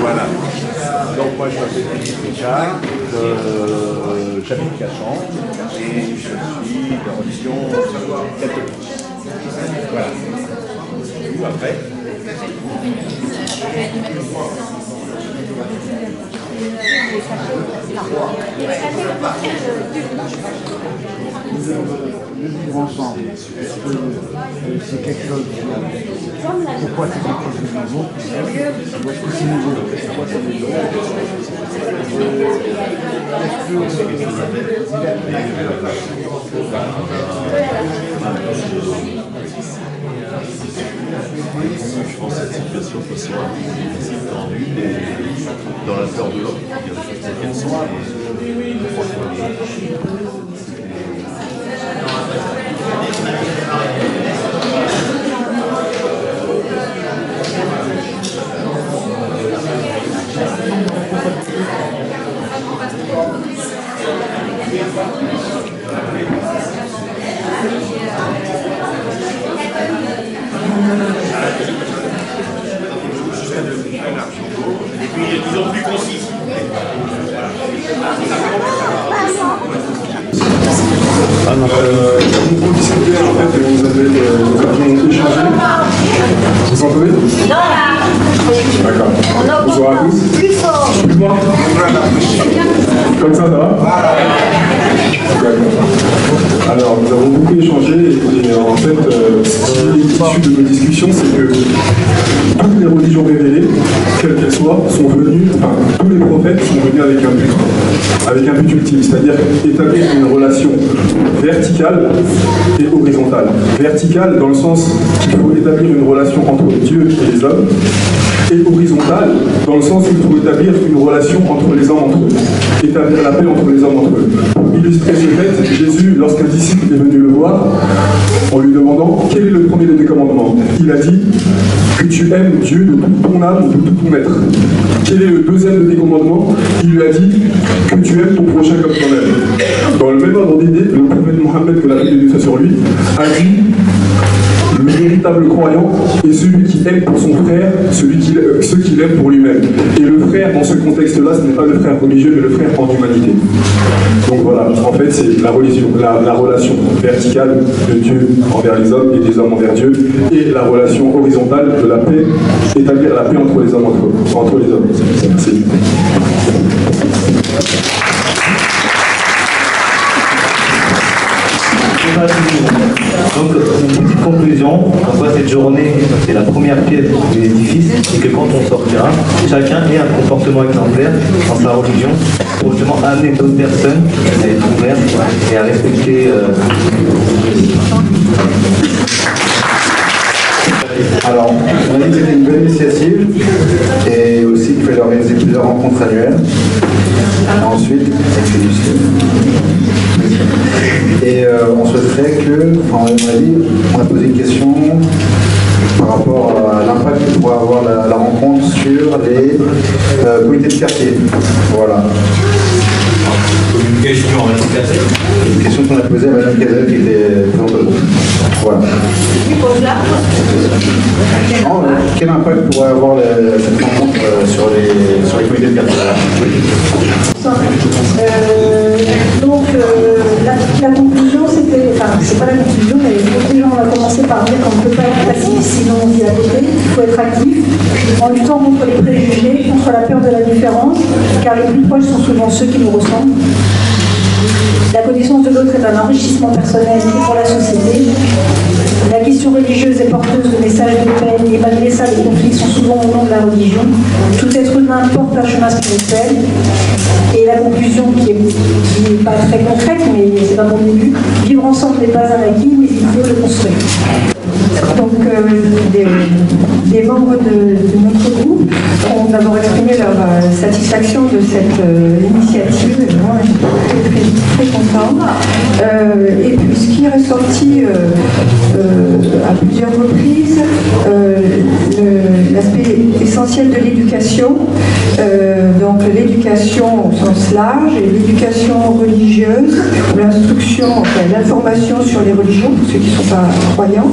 Voilà. Donc moi je m'appelle Philippe Richard, j'habite Cachan et je suis de religion catholique. Voilà. Après. Le vivre ensemble, c'est quelque chose. Pourquoi c'est quelque chose de nouveau? Parce que c'est nouveau. Pourquoi c'est nouveau? Je pense que cette situation peut se voir difficile, tendue, et dans la peur de l'autre, il y a des choses qu'elles sont. Et puis il est toujours plus concis. Pour discuter, en fait, vous avez échangé. Vous entendez? D'accord. Bonsoir à tous. Plus fort. Plus fort. Comme ça va? Alors, nous avons beaucoup échangé et en fait, ce qui est issu de nos discussions, c'est que toutes les religions révélées, quelles qu'elles soient, sont venues, enfin, tous les prophètes sont venus avec un but ultime, c'est-à-dire établir une relation verticale et horizontale. Verticale dans le sens qu'il faut établir une relation entre Dieu et les hommes, et horizontale dans le sens qu'il faut établir une relation entre les hommes entre eux, établir la paix entre les hommes entre eux. Pour illustrer ce fait, Jésus, lorsqu'un disciple est venu le voir, en lui demandant quel est le premier des commandements, il a dit que tu aimes Dieu de toute ton âme, de tout ton être. Quel est le deuxième des commandements? Il lui a dit que tu aimes ton prochain comme toi-même. Dans le même ordre d'idée, le prophète Mohammed, que la paix de Dieu soit sur lui, a dit le véritable croyant est celui qui aime pour son frère, ceux qu'il aime pour lui-même. Et le frère, dans ce contexte-là, ce n'est pas le frère religieux, mais le frère en humanité. Donc voilà, en fait, c'est la religion, la relation verticale de Dieu envers les hommes et des hommes envers Dieu, et la relation horizontale de la paix, établir la paix entre les hommes entre les hommes. Merci. Donc, une petite conclusion, on voit cette journée, c'est la première pièce de l'édifice, et que quand on sortira, chacun ait un comportement exemplaire dans sa religion, pour justement amener d'autres personnes à être ouvertes et à respecter. Alors, on a dit que c'était une bonne initiative, et aussi qu'il fallait organiser plusieurs rencontres annuelles. Ensuite, et on souhaiterait que, enfin, on a posé une question par rapport à l'impact que pourrait avoir la rencontre sur les comités de quartier. Voilà. Communication en respect. Une question qu'on a posée à Mme Cazel qui était présente au groupe. Voilà. Quel impact pourrait avoir cette rencontre sur les comités de quartier? Donc la conclusion c'était, enfin c'est pas la conclusion, mais déjà on a commencé par dire qu'on ne peut pas être passif sinon on vit à côté, il faut être actif en luttant contre les préjugés, contre la peur de la différence, car les plus proches sont souvent ceux qui nous ressemblent. La connaissance de l'autre est un enrichissement personnel et pour la société. La question religieuse est porteuse de messages de paix et malgré ça, les conflits sont souvent au nom de la religion. Tout être humain porte un chemin spirituel. Et la conclusion qui n'est pas très concrète, mais c'est pas mon début, vivre ensemble n'est pas un acquis, mais il faut le construire. Donc des membres de notre groupe ont d'abord exprimé leur satisfaction de cette initiative. Moi, je suis très contente. Et puis, ce qui est ressorti à plusieurs reprises, l'aspect essentiel de l'éducation, donc l'éducation au sens large et l'éducation religieuse, l'instruction, enfin, l'information sur les religions, pour ceux qui ne sont pas croyants.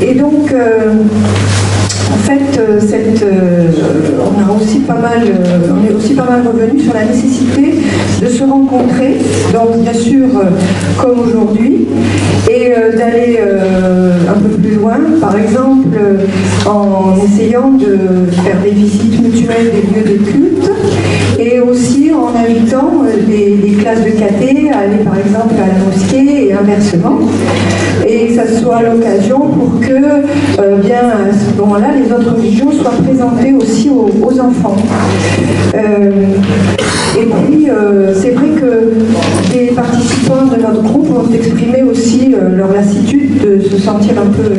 Et donc, en fait, on est aussi pas mal revenu sur la nécessité de se rencontrer, donc bien sûr comme aujourd'hui, et d'aller un peu plus loin, par exemple en essayant de faire des visites mutuelles des lieux de culte, et aussi en invitant les classes de caté à aller par exemple à la mosquée et inversement, et que ça soit l'occasion pour que bien à ce moment-là les autres religions soient présentées aussi aux enfants. Et puis c'est vrai que les participants de notre groupe ont exprimé aussi leur lassitude de se sentir un peu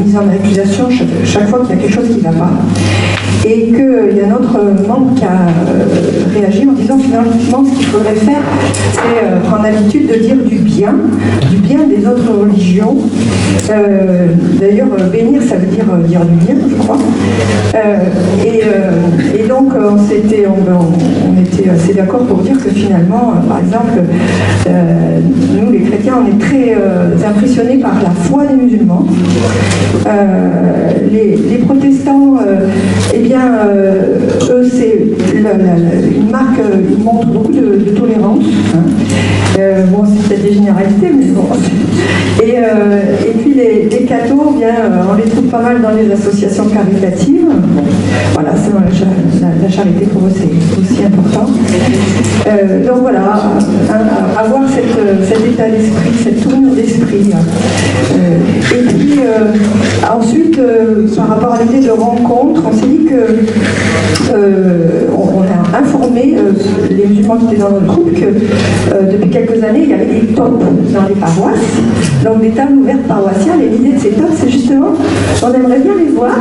mis en accusation chaque fois qu'il y a quelque chose qui ne va pas. Et qu'il y a un autre membre qui a réagi en disant finalement ce qu'il faudrait faire, c'est prendre l'habitude de dire du bien des autres religions. D'ailleurs, bénir, ça veut dire du bien, je crois. Et donc, on était assez d'accord pour dire que finalement, par exemple, nous les chrétiens, on est très impressionnés par la foi des musulmans. Les protestants, eh bien, eux, ils montrent beaucoup de tolérance. Bon, c'est peut-être des généralités, mais bon. Et puis les cathos, bien, on les trouve pas mal dans les associations caritatives. Voilà, c'est la charité pour eux, c'est aussi important. Donc voilà, avoir cet état d'esprit, cette tournure d'esprit. Et puis ensuite, par rapport à l'idée de rencontre, on s'est dit que on a informé les musulmans qui étaient dans notre groupe que depuis quelques années, il y avait des tops dans les paroisses, donc des tables ouvertes paroissiales, et l'idée de ces tops, c'est justement, on aimerait bien les voir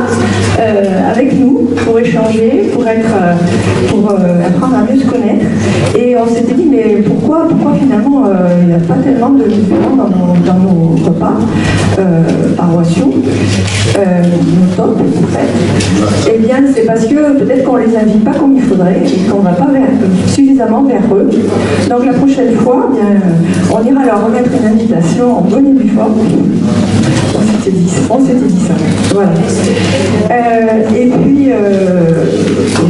avec nous, pour échanger, pour apprendre à mieux se connaître, et on s'était dit, mais pourquoi finalement il n'y a pas tellement de musulmans dans nos repas paroissiaux, nos tops, en fait. Eh bien, c'est parce que peut-être qu'on les invite pas comme il faudrait, et qu'on ne va pas suffisamment vers eux. Donc la prochaine fois, bien, on ira leur remettre une invitation en bonne et due forme. On s'était dit ça. Voilà. Et puis,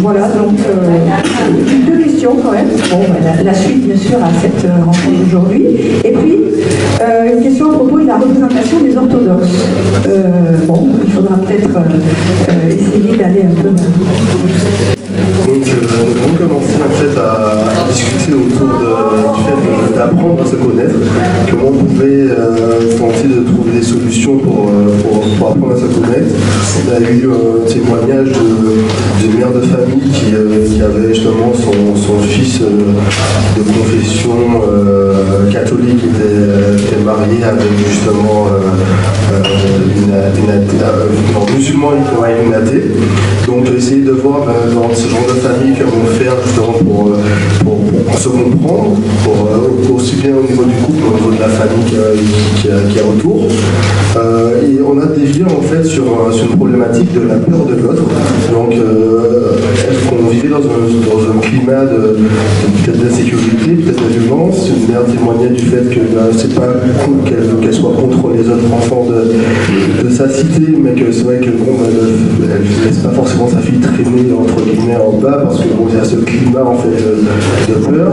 voilà, donc, deux questions quand même. Bon, la suite, bien sûr, à cette rencontre d'aujourd'hui. Et puis, une question à propos de la représentation des orthodoxes. Bon, il faudra peut-être essayer d'aller un peu... Donc, on commençait en fait à discuter autour du fait d'apprendre à se connaître, comment on pouvait tenter de trouver des solutions pour apprendre à se connaître. On a eu un témoignage d'une mère de famille qui avait justement son fils de confession catholique qui était marié avec justement un musulman et une athée. Donc essayer de voir dans ce genre de famille comment faire justement pour se comprendre, aussi bien au niveau du couple qu'au niveau de la famille qui est autour. Et on a dévié en fait sur une problématique de la peur de l'autre. Donc est-ce qu'on vivait dans un climat peut-être d'insécurité, peut-être de violence. Une mère témoignait du fait que c'est pas cool qu'elle soit contre les autres enfants de sa cité, mais que c'est vrai que bon, elle ne laisse pas forcément sa fille traîner entre guillemets en bas parce que bon, il y a ce climat en fait de peur,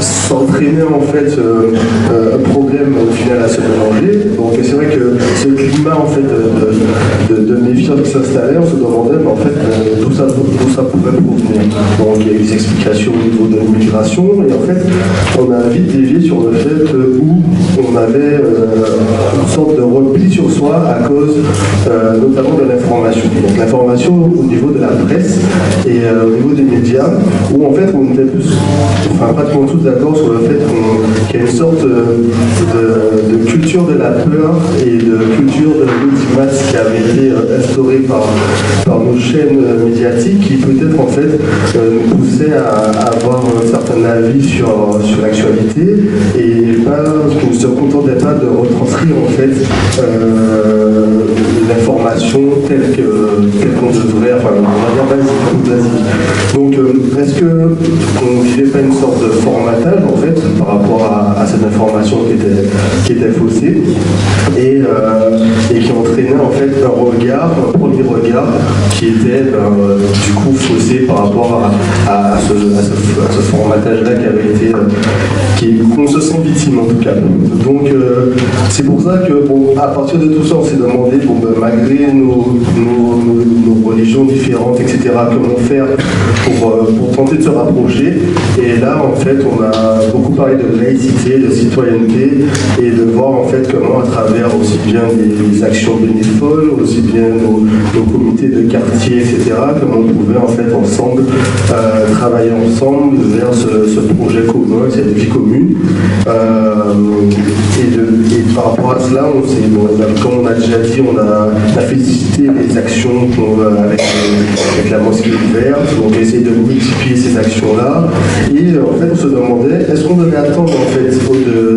s'entraîner en fait un problème au final à se mélanger. Donc c'est vrai que ce climat en fait de méfiance qui s'installait, on se demandait mais en fait d'où ça pouvait provenir. Donc il y a eu des explications au niveau de l'immigration et en fait on a vite dévié sur le fait où on avait une sorte de repli sur soi à cause notamment de l'information. Donc l'information au niveau de la presse et au niveau des médias, où en fait on était pratiquement tous d'accord sur le fait qu'il y a une sorte de culture de la peur et de culture de musulmane qui avait été instauré par nos chaînes médiatiques qui peut-être en fait nous poussait à avoir un certain avis sur l'actualité et qui ne se contentait pas de retranscrire en fait l'information telle qu'on devrait, enfin on va dire basique. Donc est-ce qu'on ne vivait pas une sorte de formatage en fait par rapport à cette information qui était faussée et qui entraînait en fait un premier regard qui était du coup faussé par rapport à ce formatage-là qui avait été, qu'on se sent victime en tout cas. Donc c'est pour ça que à partir de tout ça on s'est demandé malgré nos religions différentes etc comment faire pour tenter de se rapprocher et là en fait on a beaucoup parlé de laïcité, de citoyenneté et de voir en fait comment à travers aussi bien des actions bénévoles, aussi bien nos comités de quartier etc comment on pouvait en fait ensemble travailler ensemble vers ce projet commun, cette vie commune et par rapport à cela comme on a déjà dit on a félicité les actions avec la mosquée ouverte, donc essayer de multiplier ces actions-là et en fait on se demandait est-ce qu'on devait attendre en fait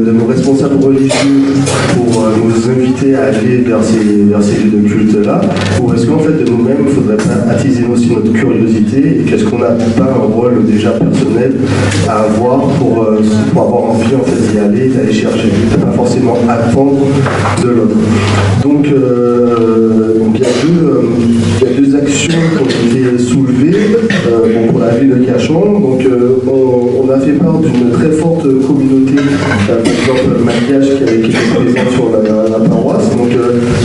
de nos responsables religieux pour nous inviter à aller vers ces lieux de culte-là ou est-ce qu'en fait de nous-mêmes il ne faudrait pas attiser aussi notre curiosité et qu'est-ce qu'on n'a pas un rôle déjà personnel à avoir pour avoir envie en fait d'y aller, d'aller chercher, pas forcément attendre de l'autre. Donc il y a deux actions qui ont été soulevées pour la ville de Cachan. Donc on a fait part d'une très forte communauté, par exemple malgache qui était présente sur la paroisse. Donc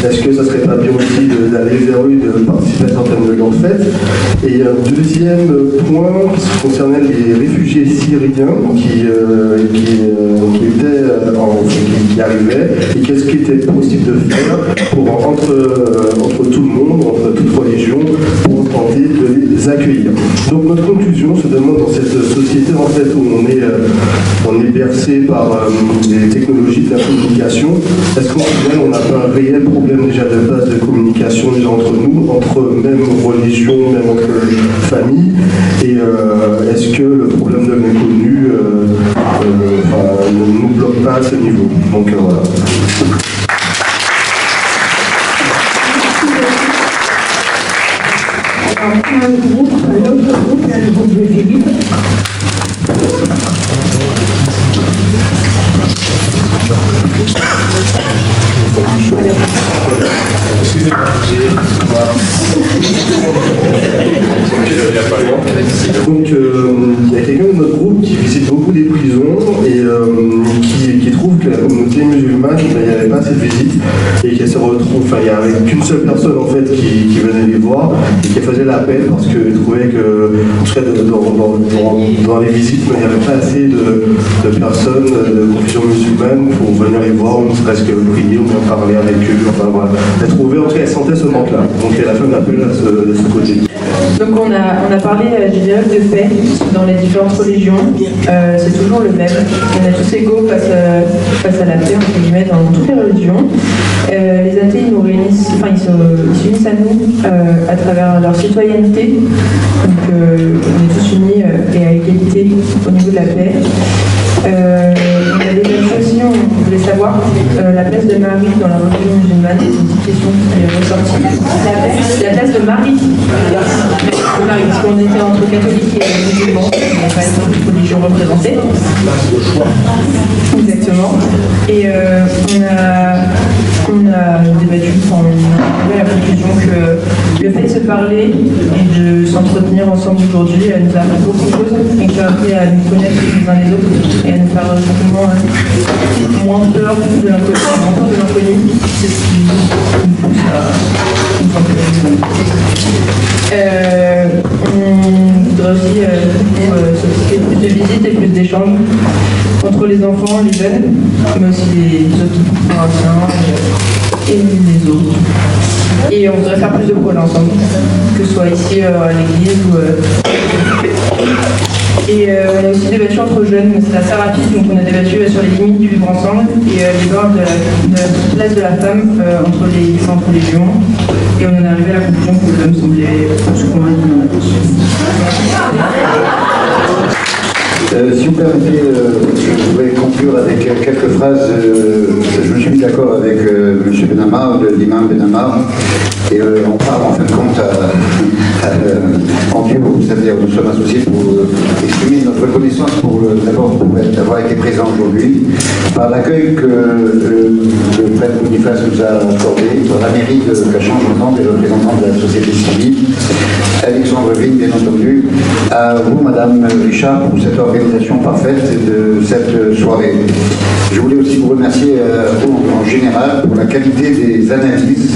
est-ce que ça serait pas bien aussi d'aller vers eux, de participer à certaines de leurs fêtes? Et un deuxième point qui concernait les réfugiés syriens qui arrivaient et qu'est-ce qui était possible de faire pour entre tout le monde, entre toutes religions, pour tenter de les accueillir. Donc notre conclusion se demande dans cette société en fait où on est bercé par les technologies de la communication, est-ce qu'au final on n'a pas un réel problème déjà de base de communication déjà entre nous, entre même religions, même entre familles, et est-ce que le problème de l'inconnu ne nous bloque pas à ce niveau? Donc voilà. L'autre groupe, le groupe de Philippe. Donc il y a quelqu'un de notre groupe qui visite beaucoup des prisons et qui trouve que la communauté musulmane, il n'y avait pas assez de visites et qu'elle se retrouve, il n'y avait qu'une seule personne en fait qui venait les voir et qui faisait l'appel parce qu'elle trouvait que en tout cas dans les visites il n'y avait pas assez de personnes de confession musulmane pour venir les voir, ou ne serait-ce que prier ou bien parler avec eux, enfin voilà. Elle trouvait, en tout cas elle sentait ce manque là, donc elle a fait un appel de ce côté. Donc on a parlé du dialogue de paix dans les différentes religions, c'est toujours le même, on est tous égaux face à la paix entre guillemets dans toutes les religions. Les athées ils nous réunissent, ils s'unissent à nous à travers leur citoyenneté, donc on est tous unis et à égalité au niveau de la paix. On a des choses aussi, on voulait savoir la place de Marie dans la religion musulmane, c'est une petite question qui est ressortie. La place de Marie, parce qu'on était entre catholiques et musulmans, il n'y a pas une religion représentée. Exactement. Et on a débattu, on a trouvé la conclusion que le fait de se parler et de s'entretenir ensemble aujourd'hui nous a appris beaucoup de choses et qui a appris à nous connaître les uns les autres et à nous faire simplement moins peur de l'inconnu. C'est ce qui nous pousse à nous sentir. On voudrait aussi solliciter plus de visites et plus d'échanges entre les enfants, les jeunes, mais aussi les autres anciens et les autres. Et Et on voudrait faire plus de projets ensemble, que ce soit ici à l'église ou... Et on a aussi débattu entre jeunes, mais c'est assez rapide, donc on a débattu sur les limites du vivre ensemble et les bornes de la place de la femme entre les différentes religions. Et on en est arrivé à la conclusion que les hommes semblaient plus convaincus dans la question. Si vous permettez, je voudrais conclure avec quelques phrases. Je me suis mis d'accord avec M. Benamar, l'imam Benamar, et on parle en fin de compte en duo, c'est-à-dire nous sommes associés pour exprimer notre reconnaissance d'abord pour avoir été présent aujourd'hui, par l'accueil que le prêtre Boniface nous a accordé, par la mairie de Cachan, j'entends des représentants de la société civile, Alexandre Vigne, bien entendu, à vous, Madame Richard, pour cette organisation parfaite de cette soirée. Je voulais aussi vous remercier en général pour la qualité des analyses,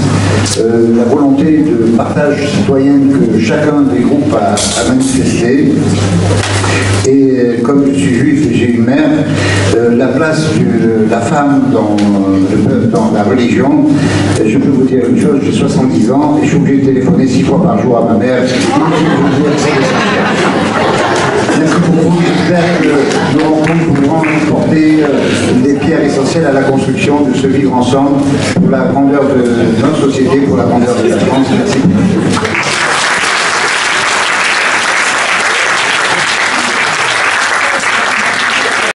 la volonté de partage citoyen que chacun des groupes a manifesté. Et comme je suis juif et j'ai une mère, la place de la femme dans la religion, je peux vous dire une chose, j'ai 70 ans et je suis obligé de téléphoner 6 fois par jour à ma mère. Merci beaucoup. J'espère que nos rencontres pourront apporter des pierres essentielles à la construction de ce vivre ensemble pour la grandeur de notre société, pour la grandeur de la France. Merci beaucoup.